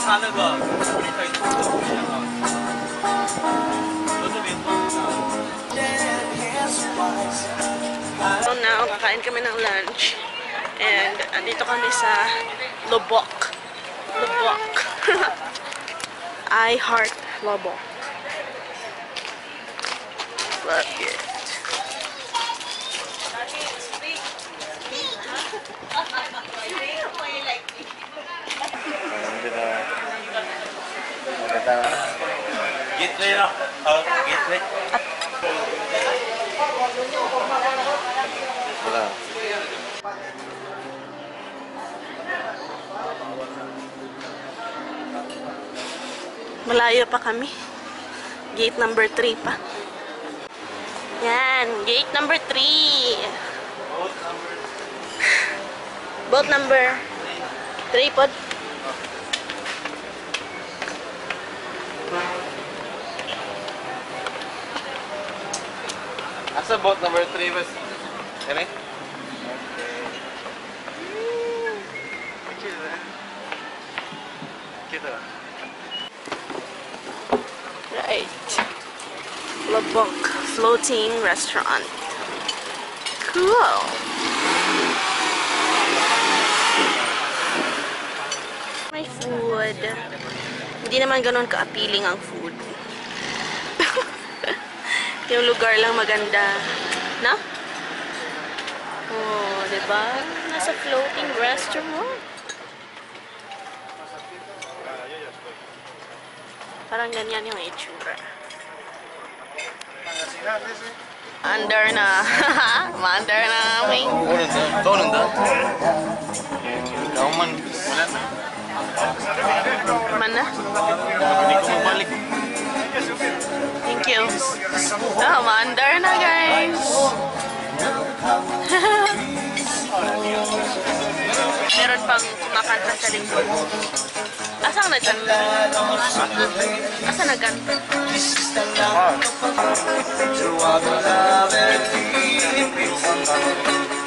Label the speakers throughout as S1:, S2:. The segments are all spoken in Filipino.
S1: So now, kakain kami ng lunch. And andito kami sa Lubbock. Lubbock. I heart Lubbock. Love it.
S2: Gateway na. Gateway. Wala.
S1: Malayo pa kami. Gate number 3 pa. Yan, gate number 3. Boat number 3 pod.
S2: Asa boat number 3 bas? Yan eh? Kita.
S1: Right. Lubbock Floating Restaurant. Cool. May food. Hindi naman ganun ka-appealing ang food. Yung lugar lang maganda. Na? Oh, diba? Nasa floating restaurant. Parang ganyan yung itsura. Under na. Under na kami.
S2: Ito nanda. Ikaw man.
S1: Mana?
S2: Hindi ko mabalik.
S1: Thank you. Oh, maandar na guys. Meron pang kumakanta sa likod. Asang nagkanta? Asa nagkanta?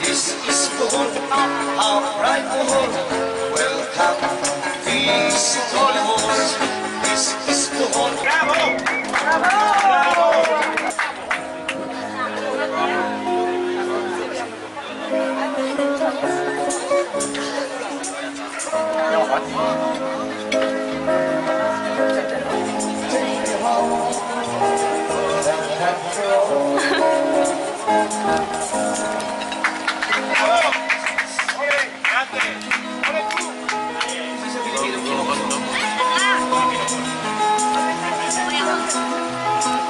S3: This is Bohol, our bright Bohol. Welcome, this is Hollywood. This is Bohol. Bravo! Bravo!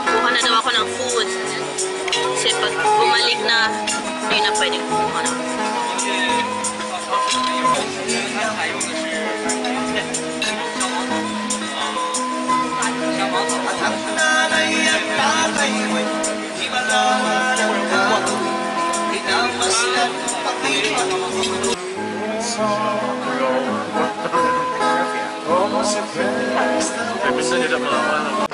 S1: Kuha na daw ako ng food. Kasi pag bumalik na, hindi na pwedeng kuha na.
S2: Bisa tidak melawan.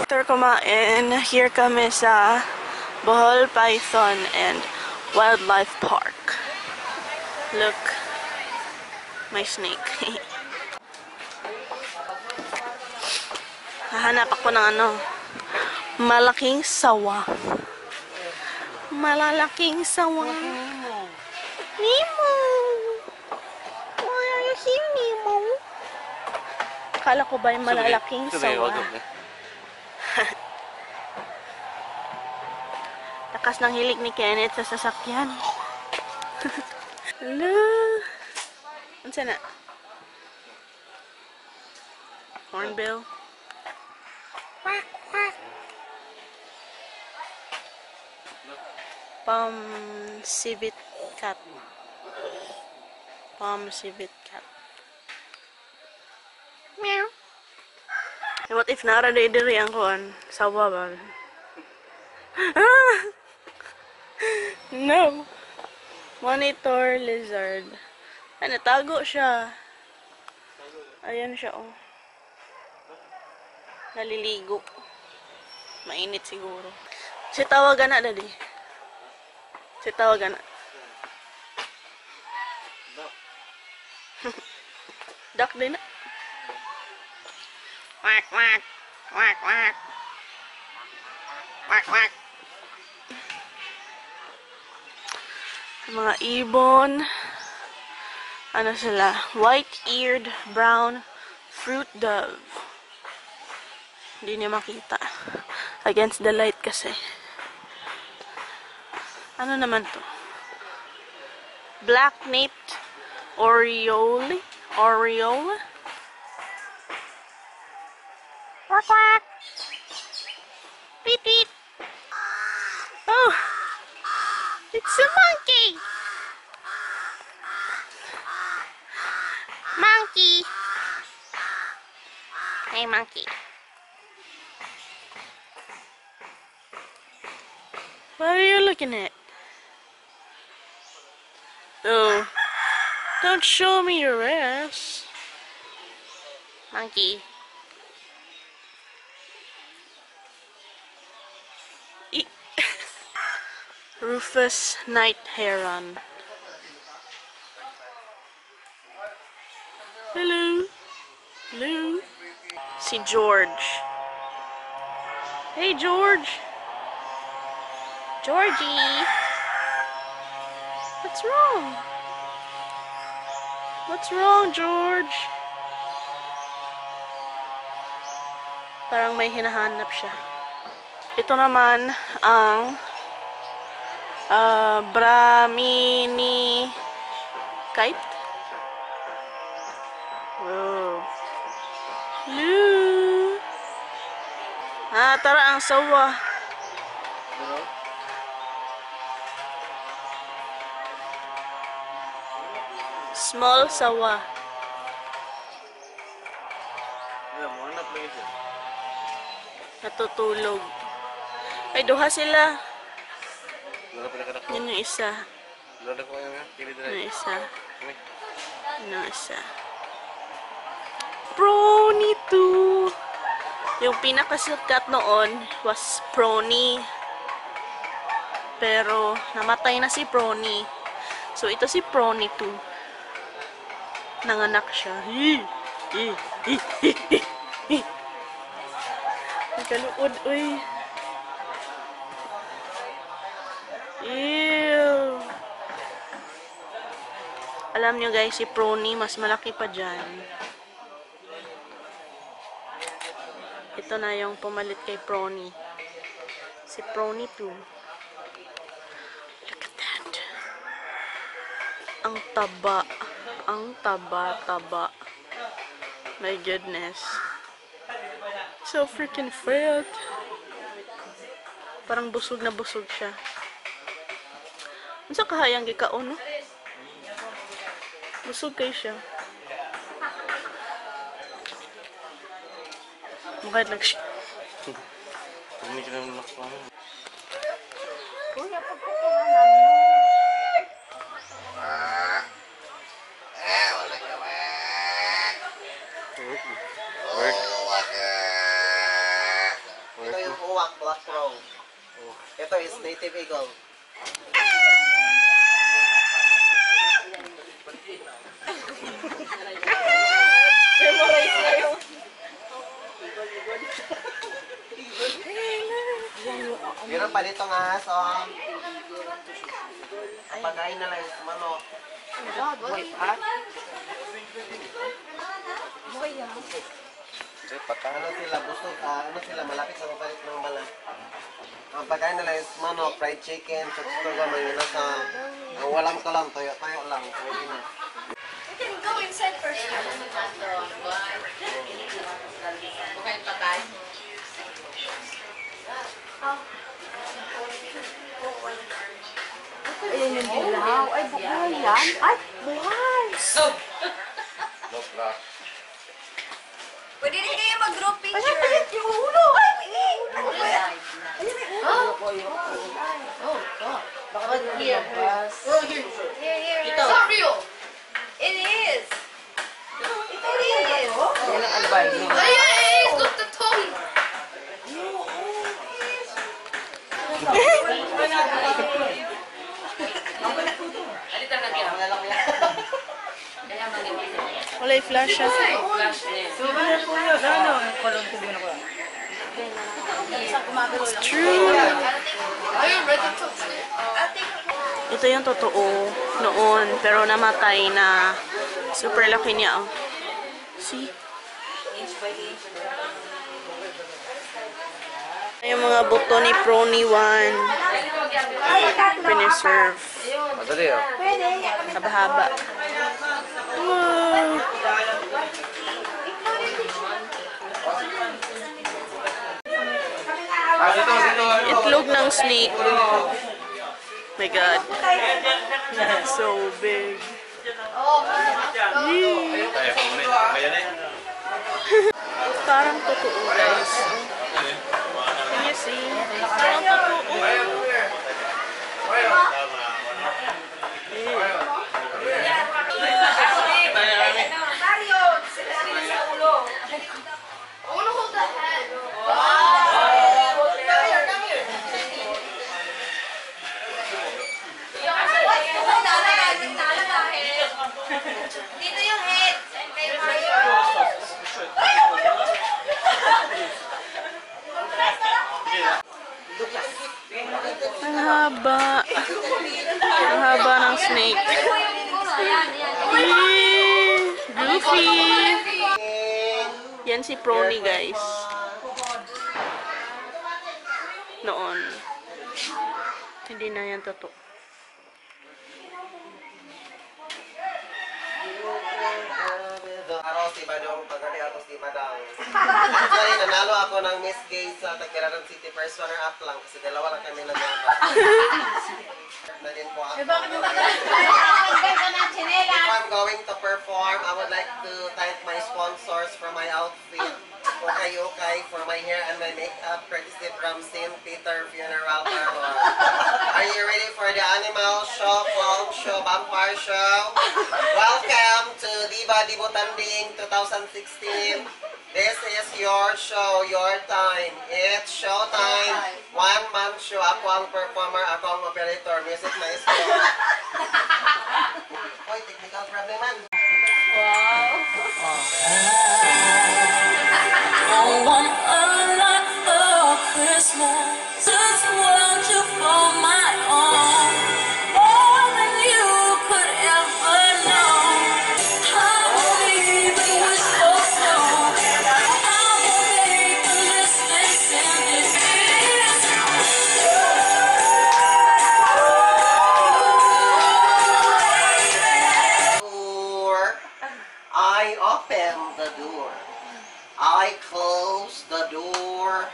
S1: After kumain, here kami sa Bohol Python and Wildlife Park. Look, my snake. Hahanap ako ng ano, malaking sawa. Malalaking sawa. Nemo! Why are you here, Nemo? Akala ko ba yung malalaking sawa? Lakas ng hilig ni Kenneth sa sasakyan. Hello? Ano sana? Hornbill? Quack, quack. Civet cat. Civet cat. Meow. What if nara diri ang kuan? Sawa ba? Ah! No. Monitor lizard. Ay, natago siya. Ayan siya, oh. Naliligo. Mainit siguro. Si tawagan na, daddy. Si tawagan na. Duck din na. Quack, quack. Quack, quack. Quack, quack. Mga ibon. Ano sila? White-eared brown fruit dove. Hindi niya makita. Against the light kasi. Ano naman to? Black-naped oriole. Oriole. Quack, quack. Beep, beep. Oh! It's a monkey! Monkey! Hey, monkey. What are you looking at? Oh. Don't show me your ass. Monkey. Rufous night heron. Hello. Hello. Si George. Hey, George. Georgie. What's wrong? What's wrong, George? Parang may hinahanap siya. Ito naman ang Brahmini kite. Wow. Hello. Tara ang sawa. Small sawa. Natutulog. Ay, duha sila. Yun yung isa. Yung isa. Yung isa. Prony 2. Yung pinakasikat noon was Prony. Pero, namatay na si Prony. So, ito si Prony 2. Nanganak siya. Nagkaluod, uy. Ew. Alam nyo guys, si Prony mas malaki pa dyan. Ito na yung pumalit kay Prony. Si Prony 2. Look at that. Ang taba. Ang taba. My goodness. So freaking fat. Parang busog na busog siya. Unsa kahayang gikaon, no? Busog kay siya. Mukha nag-shit.
S2: Hindi ka naman nakapano.
S1: Kuya, pagkukuhanan mo.
S4: Ito yung uwak, Black Crow. Ito is Native Eagle. Meron pa dito nga, so pagkain nila is manok. Ano sila, gusto, ano sila, malapit sa mabalik ng balat. Ang pagkain nila is manok, fried chicken, chokstoga, mayunasan. Ang walang ka lang, toyo-toyo lang. Pwede na.
S5: We can go inside first. Bukain pa tayo.
S1: Ayan yung dilaw. Ay, buhay yan. Ay, buhay.
S5: Pwede rin kayo mag-group picture.
S1: Ayan, yung ulo. Ay, ayan. Ano ba yan?
S5: Here. It's not real. It is. It is. Ay, look the tongue.
S1: Wala yung flash siya. True. Ito yung totoo noon, pero namatay na. Super laki niya. Oh. See? Yung mga buto ni Prony 1. Piniserve.
S2: Madali ah.
S1: Haba-haba. Wow. Itlog ng snake. My God. So big. Yee. Parang totoo, guys. Can you see? Parang totoo.
S5: I want to hold that head. Dito yung head. Kay Mario.
S1: Ang haba. Ang haba ng snake. Yee! Goofy! Yan si Prony, guys. Noon. Hindi na yan totoo.
S4: Araw si Badong, pagkali ako si Badang. Actually, nanalo ako ng Miss Gay sa Tagbilaran City. First runner-up lang kasi dalawa lang kami naglaban. Na din po ako. If I'm going to perform, I would like to thank my sponsors for my outfit. Okay, for my hair and my makeup, courtesy from St. Peter Funeral Parlor. Are you ready for the animal show, clown show, vampire show? Welcome to Diva Dibutanding 2016. This is your show, your time. It's show time. 1 month show. Ako ang performer, ako ang operator, music maestro. Hoy, technical problem man.
S6: I want a lot for Christmas. Just want you for my own, more than you could ever know. I won't even wish for snow. I won't make a list and send it in.
S4: Door. I open the door. I close the door,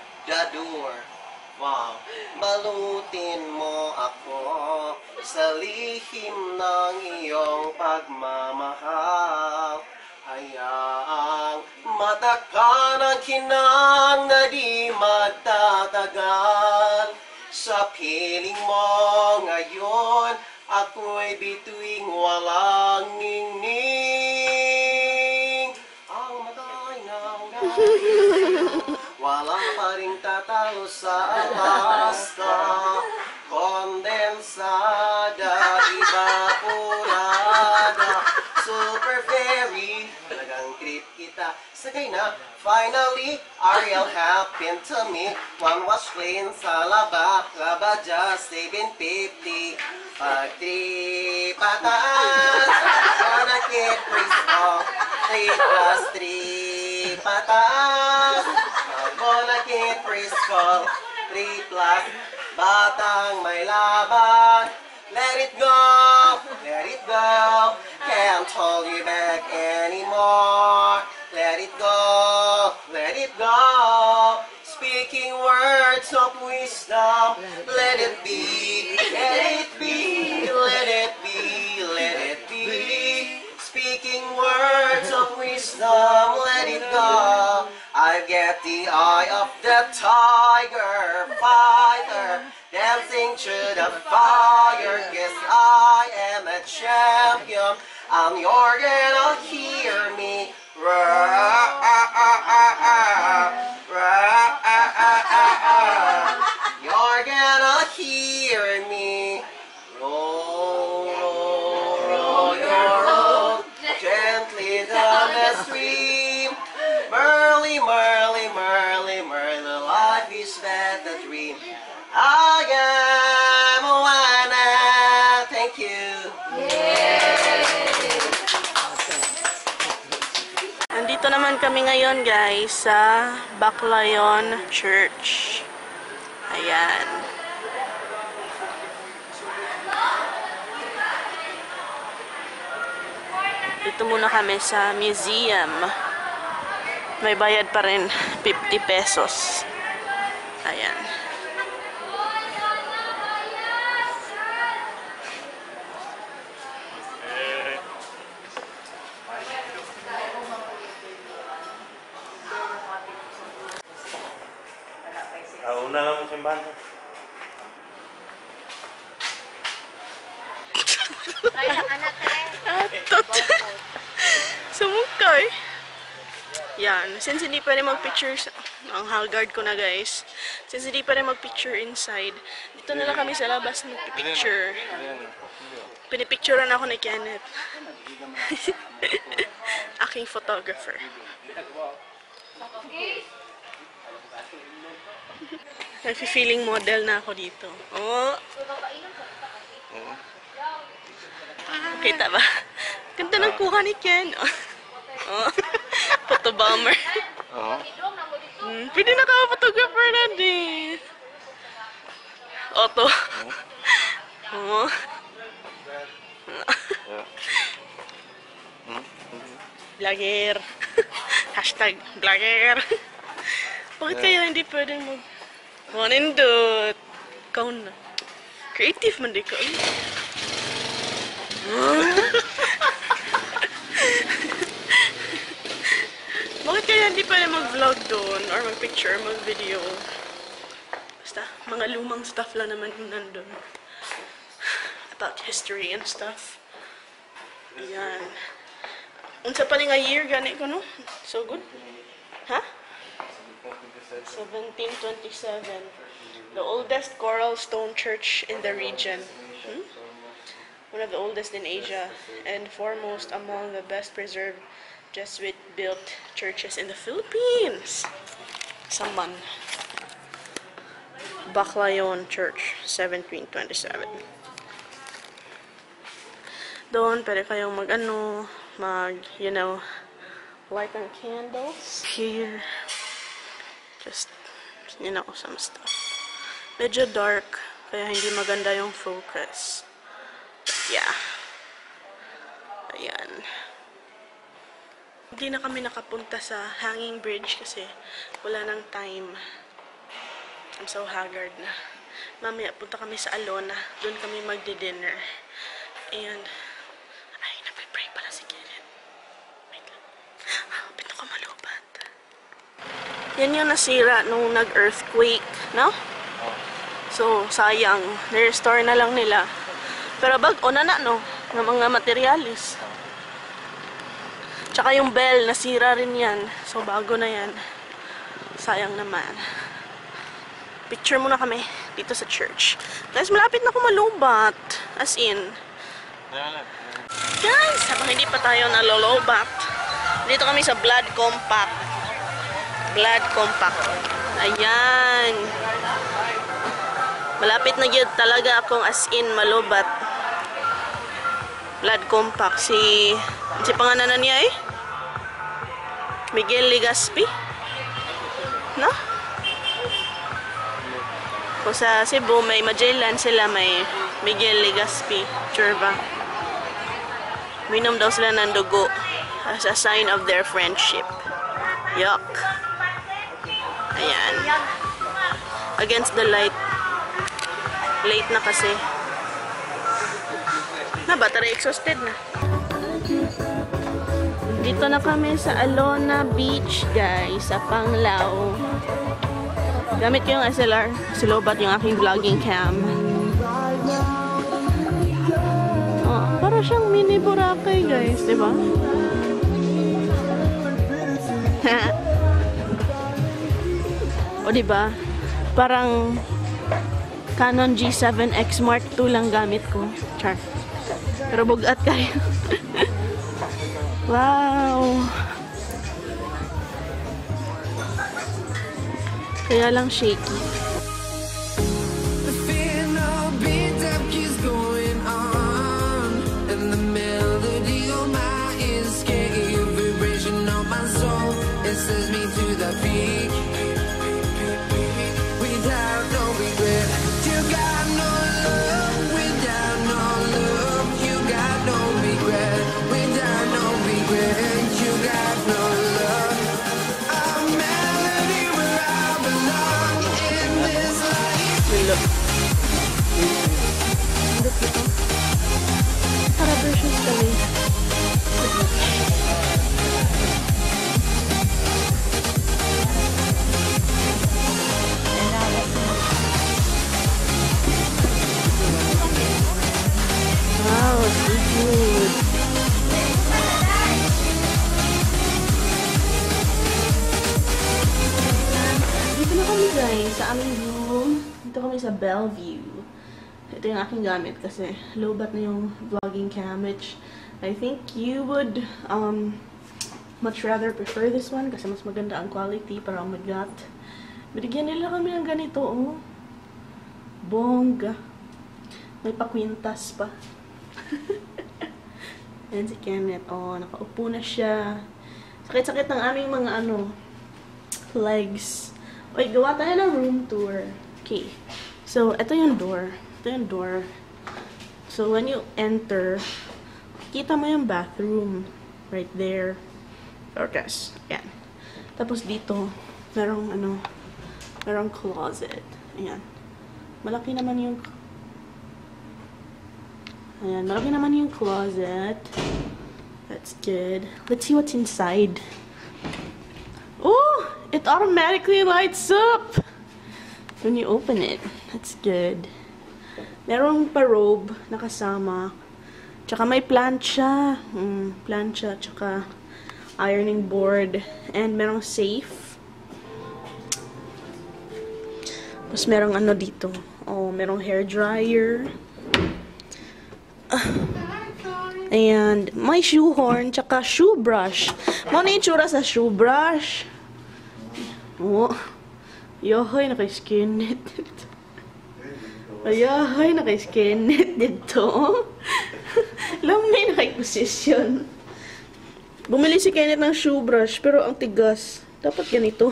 S4: Wow. Balutin mo ako sa lihim ng iyong pagmamahal. Hayaang matakpan ang kinang na di magtatagal. Sa piling mo ngayon, ako'y bituing walang ningning. Ang matay ng wala pa rin tatayo sa Alaska. Kondensada, evaporada, super fairy. Talagang trip kita. Sagay na, finally, scenario happened to me. One was playing sa laba, laba just 750. Pag 3 pataas, gonna keep preschool. 3 plus 3 pataas, gonna keep preschool. 3 plus batang may laban. Let it go, let it go. Can't hold you back anymore. Let it go, let it go. Speaking words of wisdom. Let it be, let it be, let it be, let it be. Speaking words of wisdom. Let it go. I get the eye of the tiger, fighter, dancing through the fire. Yes, I am a champion, and you're gonna hear me. You're gonna hear me. Roll, roll, roll your boat gently down the stream. Merrily, merrily, merrily, merrily, life is but a dream. I am Moana. Thank you.
S1: Nandito naman kami ngayon guys sa Baclayon Church. Ayan. Dito muna kami sa museum. May bayad pa rin 50 pesos. Ayan.
S2: Una lang mo simbahan.
S1: Atot. Sumukay. Yan. Since hindi pa rin mag-picture ang haggard ko na guys. Since hindi pa rin mag-picture inside, dito na lang kami sa labas mag-picture. Pinipicturean ako ni Kenneth. Aking photographer. Nag-feeling model na ako dito. Oh. Kita ba? Ganda ng kuha ni Ken. Oh. Photo bomber. Pwede na ka photographer na din. Auto. Oh. Vlogger. Hashtag vlogger. Bakit kaya hindi pwedeng manindot? Ikaw na. Creative man di ka. Bakit kaya hindi pwede mag-vlog doon? Or mag-picture, mag-video? Basta, mga lumang stuff lang naman yung nandun. About history and stuff. Ayan. Unsa pa ni nga year, gani ko no? So good? Ha? 1727. The oldest coral stone church in the region. One of the oldest in Asia and foremost among the best preserved Jesuit-built churches in the Philippines. Saman. Baclayon Church, 1727. Doon, pwede kayong you know, light on candles. Here, just, you know, some stuff. Medyo dark, kaya hindi maganda yung focus. Yeah. Ayan. Hindi na kami nakapunta sa hanging bridge kasi wala nang time. I'm so haggard na. Mamaya punta kami sa Alona. Doon kami magdi-dinner. And, ay, nagpe-pray pala si Kenneth. Wait lang. Pinto ka malubat. Yan yung nasira nung nag-earthquake, no? So, sayang. Ni-restore na lang nila. Pero bag-o na no? Ng mga materialis. Tsaka yung bell, nasira rin yan. So, bago na yan. Sayang naman. Picture muna kami dito sa church. Guys, malapit na ako malubat. As in. Guys, habang hindi pa tayo nalolobat, dito kami sa blood compact. Blood compact. Ayan. Malapit na yun talaga akong as in malubat. Blood compact. Si pangalan niya eh? Miguel Legaspi? No? Kung sa Cebu, may Magellan sila, may Miguel Legaspi. Sure ba? Minom daw sila ng dugo as a sign of their friendship. Yuck. Ayan. Against the light. Late na kasi. Na, battery exhausted na. Dito na kami sa Alona Beach, guys. Sa Panglao. Gamit ko yung SLR. Silobat yung aking vlogging cam. Oh, para siyang mini Boracay, guys. Diba? O diba? Parang Canon G7X Mark II lang gamit ko. Char. Pero bugat kayo. Wow! Kaya lang shaky.
S6: Says me to the peak without no regret. You got no love without no love. You got no regret without no regret. You got no love. A melody where I belong in this life.
S1: Look. Para versions kami. Wow, seafood. Dito na kami guys, sa aming room. Dito kami sa Bellevue. Ito yung aking gamit kasi lowbat na yung vlogging cam, which I think you would much rather prefer this one kasi mas maganda ang quality para umagat. Binigyan nila kami ng ganito, oh. Bongga. May pakwintas pa. Ayan si Kenneth. Oh, nakaupo na siya. Sakit-sakit ng aming mga legs. Wait, gawa tayo ng room tour. Okay. So, ito yung door. Ito yung door. So, when you enter, kita mo yung bathroom. Right there. Okay. Ayan. Tapos dito, merong closet. Ayan. Malaki naman yung closet. That's good. Let's see what's inside. Oh! It automatically lights up when you open it. That's good. Merong pa-robe na kasama. Tsaka may plancha. Plancha. Tsaka ironing board. And merong safe. Tapos merong dito. Oh, merong hair dryer. And may shoehorn, tsaka shoe brush. Muna yung tsura sa shoe brush. Oh. Ayahay, naka-skinnet dito. Ayahay, naka-skinnet dito. Alam na yung naka-position. Bumili si Kenneth ng shoe brush, pero ang tigas. Dapat ganito.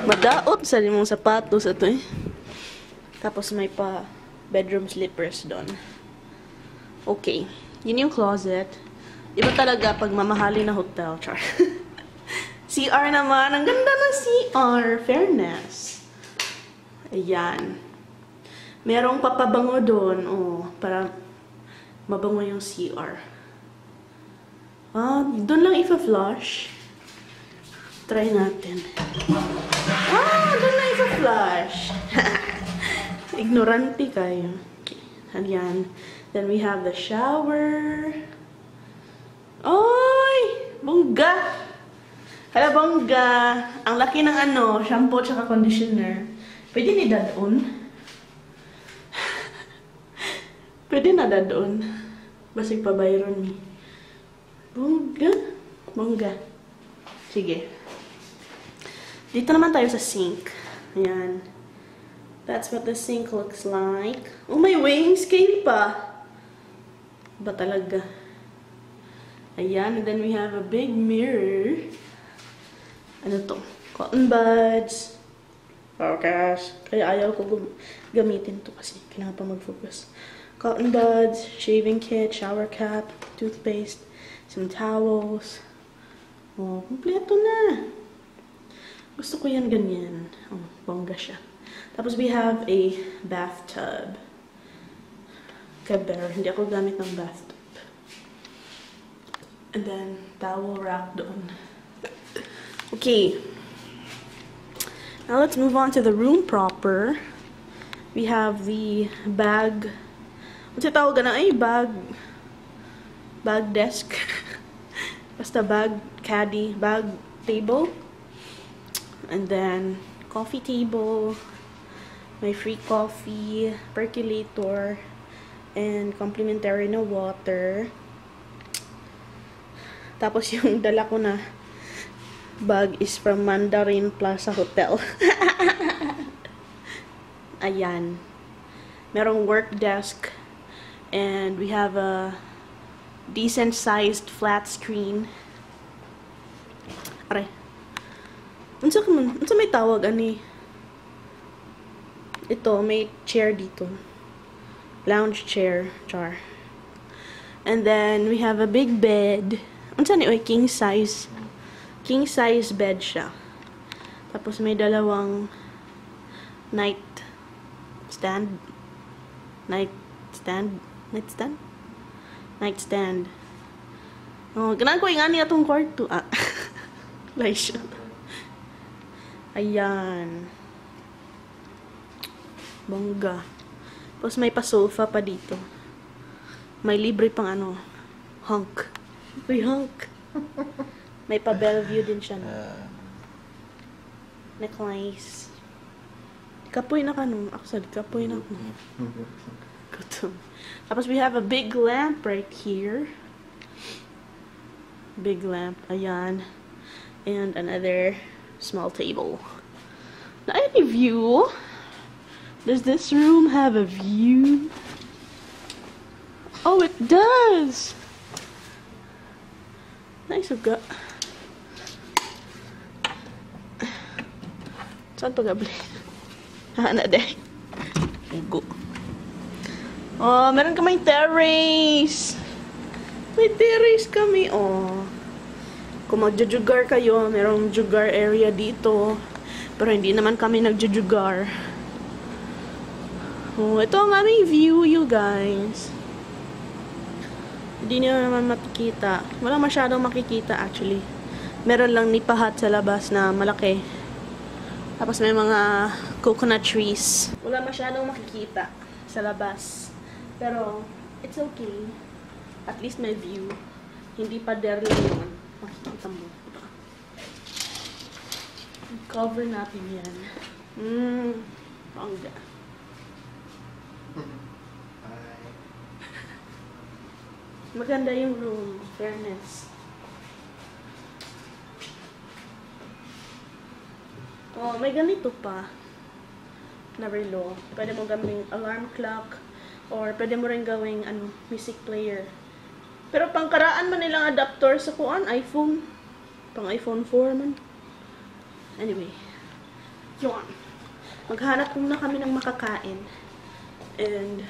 S1: Madaot sa limang sapatos ito eh. Tapos may pa bedroom slippers doon. Okay. Yun yung closet. Iba talaga pag mamahali na hotel. Char. CR naman. Ang ganda ng CR. Fairness. Ayan. Merong papabango doon. Oh, para mabango yung CR. Doon lang ipa-flush. Try natin. Doon lang ipa-flush. Ignorante kayo. Okay. Ayan. Then we have the shower. Oy! Bongga! Hala, bongga! Ang laki ng shampoo tsaka conditioner. Pwede ni dadon? Pwede na dadon. Basig pa bayron ni. Bongga! Bongga. Sige. Dito naman tayo sa sink. Ayan. That's what the sink looks like. Oh, may weighing scale pa. Ba talaga? Ayan. And then we have a big mirror. Ano to? Cotton buds. Focus. Kaya ayaw ko gamitin to kasi kailangan pa mag-focus. Cotton buds, shaving kit, shower cap, toothpaste, some towels. Oh, kompleto na. Gusto ko yan ganyan. Oh, bongga siya. Tapos we have a bathtub. Kaber, hindi ako gamit ng bathtub. And then, towel rack doon. Okay. Now let's move on to the room proper. We have the bag. Ano tawag na ay bag desk. Basta bag caddy, bag table. And then coffee table. May free coffee, percolator, and complimentary na water. Tapos yung dala ko na bag is from Mandarin Plaza Hotel. Ayan. Merong work desk. And we have a decent sized flat screen. Aray. Unsa may tawag ani? Ito, may chair dito. Lounge chair, char. And then we have a big bed. Unsa ni oy king size bed siya. Tapos may dalawang nightstand. Oh, ganaan ko ingani atong kwarto. Ah. Laisyo. Ayan. Bongga. Tapos may pa-sofa pa dito. May libre pang ano, hunk. Uy, hunk. May pa-Bellevue din siya. No? Necklace. Kapoy na kanong. Ako sa kapoy na kanong. Gutom. Tapos we have a big lamp right here. Big lamp. Ayan. And another small table. Now, any view? Does this room have a view? Oh, it does! Nice of God. Saan to gabli? Na day. Ugo. Oh, meron kaming terrace. May terrace kami, oh. Kung magjujugar kayo, merong jugar area dito. Pero hindi naman kami nagjujugar. Oh, ito ang aming view, you guys. Hindi nyo naman makikita. Wala masyadong makikita, actually. Meron lang nipahat sa labas na malaki. Tapos may mga coconut trees. Wala masyadong makikita sa labas. Pero, it's okay. At least may view. Hindi pa der lang yun. Makikita mo. Cover natin yan. Bongga. Maganda yung room. Fairness. Oh, may ganito pa. Na relo. Pwede mo gawing alarm clock. Or pwede mo rin gawing music player. Pero pangkaraan man nilang adapter sa kuan, iPhone. Pang iPhone 4 man. Anyway. Yun. Maghanap muna kami ng makakain. And